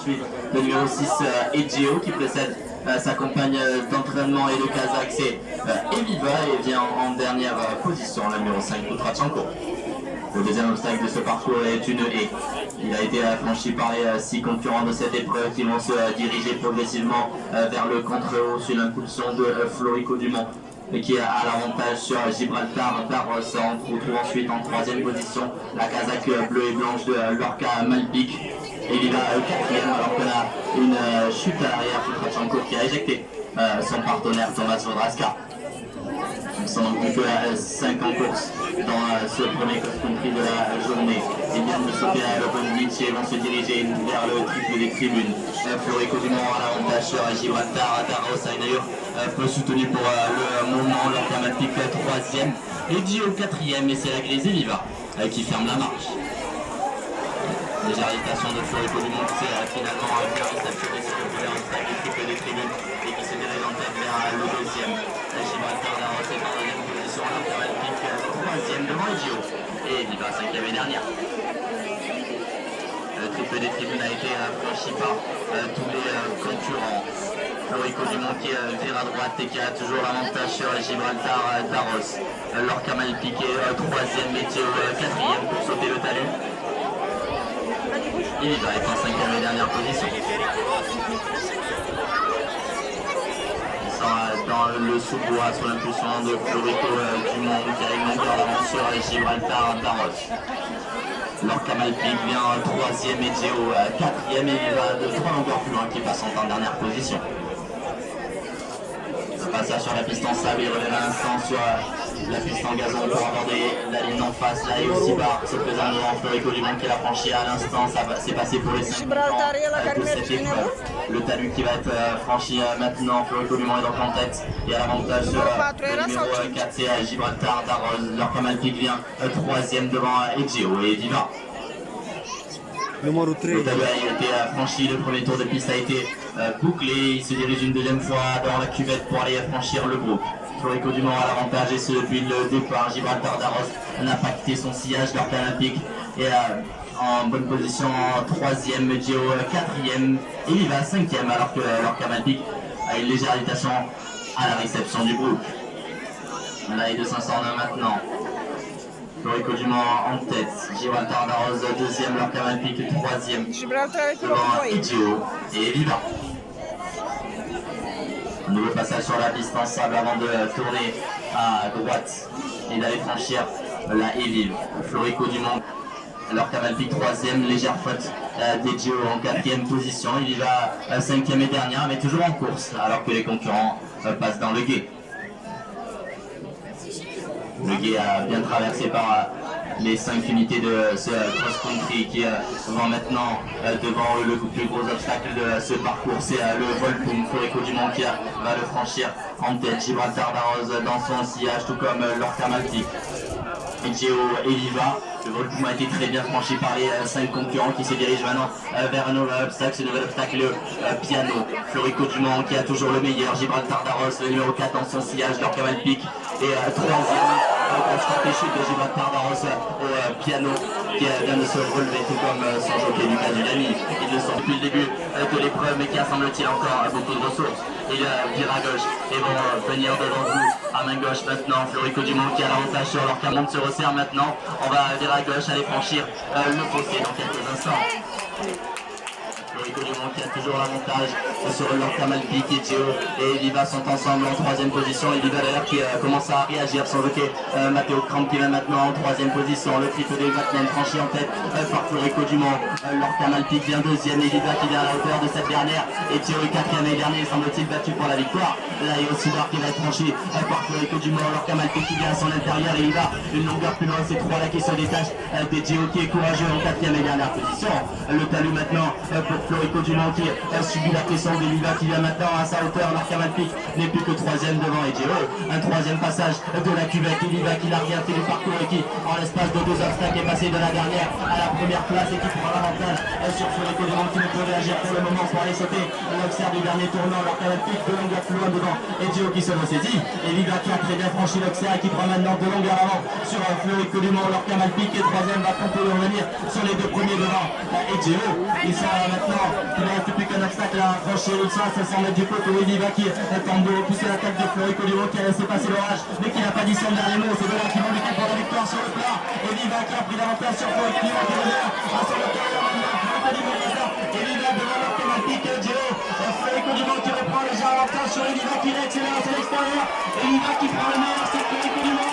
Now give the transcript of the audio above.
ensuite le numéro 6 Egeo qui précède sa compagne d'entraînement et de Kazakh, c'est Eviva, et vient en dernière position le numéro 5 Kutrachenko. Le deuxième obstacle de ce parcours est une haie. Il a été franchi par les 6 concurrents de cette épreuve qui vont se diriger progressivement vers le contre-haut sous l'impulsion de Florico Dumont, et qui a l'avantage sur Gibraltar Darros. On retrouve ensuite en troisième position la Kazakh bleue et blanche de Lorca Malpic. Et il va quatrième alors qu'on a une chute à l'arrière pour Kutrachenko qui a éjecté son partenaire Thomas Vodraska. Il ne sont donc plus que 5 en course dans ce premier cross-country de la journée. Ils viennent de sauter à l'Open Beach et vont se diriger vers le triple des tribunes. Florico Dumont a l'avantage sur Gibraltar Darros, a une allure peu soutenue pour le moment. Lorca Malpic troisième et Gio quatrième, et c'est la grise Eviva qui ferme la marche. Déjà irritation de Florico Dumont qui s'est finalement bien réceptionné sur le premier obstacle du triple des tribunes et qui se dirige en tête vers le deuxième. Gibraltar Darros est en deuxième position, Lorca Malpic troisième devant Gio et Eviva cinquième et dernière. Le triple des tribunes a été franchi par tous les concurrents. Florico Dumont qui vire à droite et qui a toujours l'avantage sur Gibraltar Darros. Lorca Malpic est troisième et Gio quatrième pour sauter le talus. Eviva est en cinquième et dernière position. Ils sont dans le sous-bois sous l'impulsion de Florico Dumont qui a une longueur d'avance sur Gibraltar Darros. Lorca Malpic vient troisième et Gio quatrième, et Eviva de 3 longueurs plus loin qui passe en dernière position. Passage sur la piste en sable, il relève à l'instant sur la piste en gazon pour aborder la ligne en face. Là, et aussi par se présente devant Florico Dumont qui l'a franchi à l'instant. Ça s'est passé pour les 5 de cette épreuve. Le talus qui va être franchi maintenant. Florico Dumont est donc en tête et à l'avantage sur le numéro 4, c'est Gibraltar Darros. Lorca Malpic vient troisième devant Egeo et Eviva. Numéro 3. Le talus a été franchi, le premier tour de piste a été bouclé. Il se dirige une deuxième fois dans la cuvette pour aller franchir le groupe. Florico Dumont a l'avantage et ce depuis le départ. Gibraltar Darros n'a pas quitté son sillage. Lorca Malpic est en bonne position en troisième, Gio quatrième, et il va cinquième alors que Lorca Malpic a une légère irritation à la réception du groupe. Là, il est de 509 maintenant. Florico Dumont en tête, Gibraltar Darros deuxième, Lorca Malpic troisième, devant Egeo et Eviva. Nouveau passage sur la piste en sable avant de tourner à droite et d'aller franchir la Evive. Florico Dumont, Lorca Malpic troisième, légère faute d'Egeo en quatrième position. Il y va cinquième et dernière, mais toujours en course alors que les concurrents passent dans le guet. Le guet a bien traversé par les 5 unités de ce cross-country qui vont maintenant devant le plus gros obstacle de ce parcours. C'est le Volpoum. Florico Dumont qui va le franchir en tête. Gibraltar Darros dans son sillage, tout comme Lorca Malpic. Egeo Eviva. Le Volpoum a été très bien franchi par les 5 concurrents qui se dirigent maintenant vers un nouvel obstacle. Ce nouvel obstacle, le piano. Florico Dumont qui a toujours le meilleur. Gibraltar Darros, le numéro 4 dans son sillage. Lorca Malpic et troisième. Grosse chute de Gibraltar Darros au piano qui vient de se relever, tout comme son jockey Lucas Dugami. Ils le sont depuis le début de l'épreuve, mais qui a semble-t-il encore beaucoup de ressources. Ils virent à gauche et vont venir devant vous à main gauche maintenant. Florico Dumont qui a l'avantage sur Lorca Malpic se resserre maintenant. On va virer à gauche, aller franchir le fossé dans quelques instants. Florico Dumont qui a toujours l'avantage sur Lorca Malpic et Gio et Eviva sont ensemble en troisième position. Eviva d'ailleurs qui commence à réagir sans jockey Matteo Cramp qui va maintenant en troisième position. Le triple de Vatnen franchi en tête par Florico Dumont. Lorca Malpic vient deuxième, Eviva qui vient à la hauteur de cette dernière et Gio est quatrième et dernier, semble-t-il battu pour la victoire. Là il y a aussi Bar qui va être franchi par Florico Dumont. Lorca Malpic qui vient à son intérieur et Eviva une longueur plus loin, ces trois là qui se détachent des Gio qui est courageux en quatrième et dernière position. Le talus maintenant pour Florico Dumont qui a subi la pression d'Eviva qui vient maintenant à sa hauteur. Lorca Malpic n'est plus que troisième devant Egeo. Un troisième passage de la cuvette. Eviva qui n'a rien fait du parcours et qui en l'espace de 2 obstacles est passé de la dernière à la première place et qui prend l'avantage sur Florico Dumont qui ne peut réagir pour le moment pour aller sauter l'observe du dernier tournant. Lorca Malpic de longueur plus loin devant Egeo qui se ressaisit. Eviva qui a très bien franchi l'observe et qui prend maintenant de longueur avant sur Florico Dumont. Lorca Malpic est troisième, va tenter de revenir sur les 2 premiers devant Egeo. Ils sont maintenant maintenant. Il ne reste plus qu'un obstacle à franchir. Il sera à 500 mètres du poteau. Eviva qui tente de repousser l'attaque de Florico Dumont qui a laissé passer l'orage, mais qui n'a pas dit son dernier mot. C'est Benoît qui va lutter pour la victoire sur le plat. Eviva qui a pris l'avantage sur Florico Dumont qui revient à son intérieur. Florico Dumont qui sort. Eviva devant l'automatique Giro. Florico Dumont qui reprend le avantage sur Eviva qui réaccélère à son extérieur. Eviva qui prend le meilleur. C'est Florico Dumont.